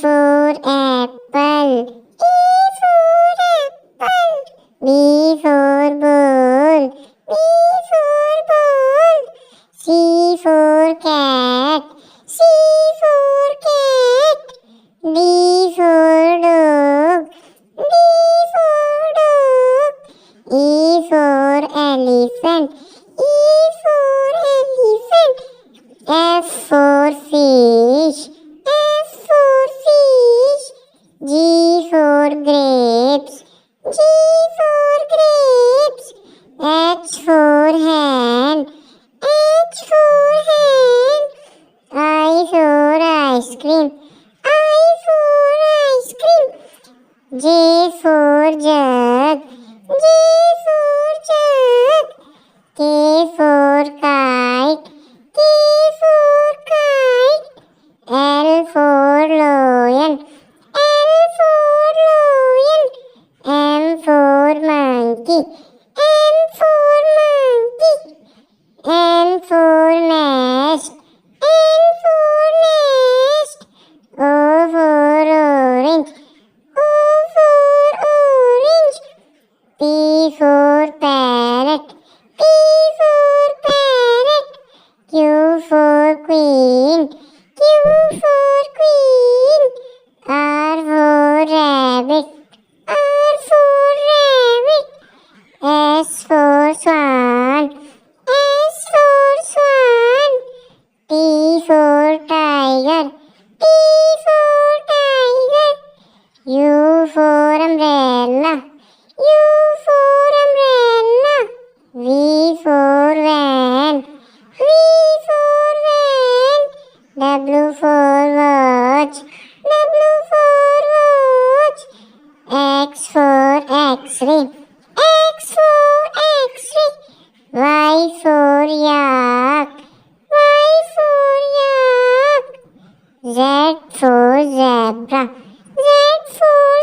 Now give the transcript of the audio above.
for apple. A for apple. B for ball. B for ball. C for cat. C for cat. D for dog. D for dog. E for elephant. E for elephant. F for fish. F for fish. G for grapes. G for grapes. H for hand. H for hand. I for ice cream. I for ice cream. J for jug. J for jug. K for kite. K for kite. L for lion. L for lion. M for monkey. M for monkey. N for nest. N for nest. O for orange. O for orange. P for parrot. P for parrot. Q for queen. Q for queen. R for rabbit. R for rabbit. S for swan. S for swan. T for tiger. T for tiger. U for umbrella. U for umbrella. V for van. V for van. W for watch. W for watch. X for X-ray. X for X-ray. Y for yak. Y for yak. Z for zebra. Z for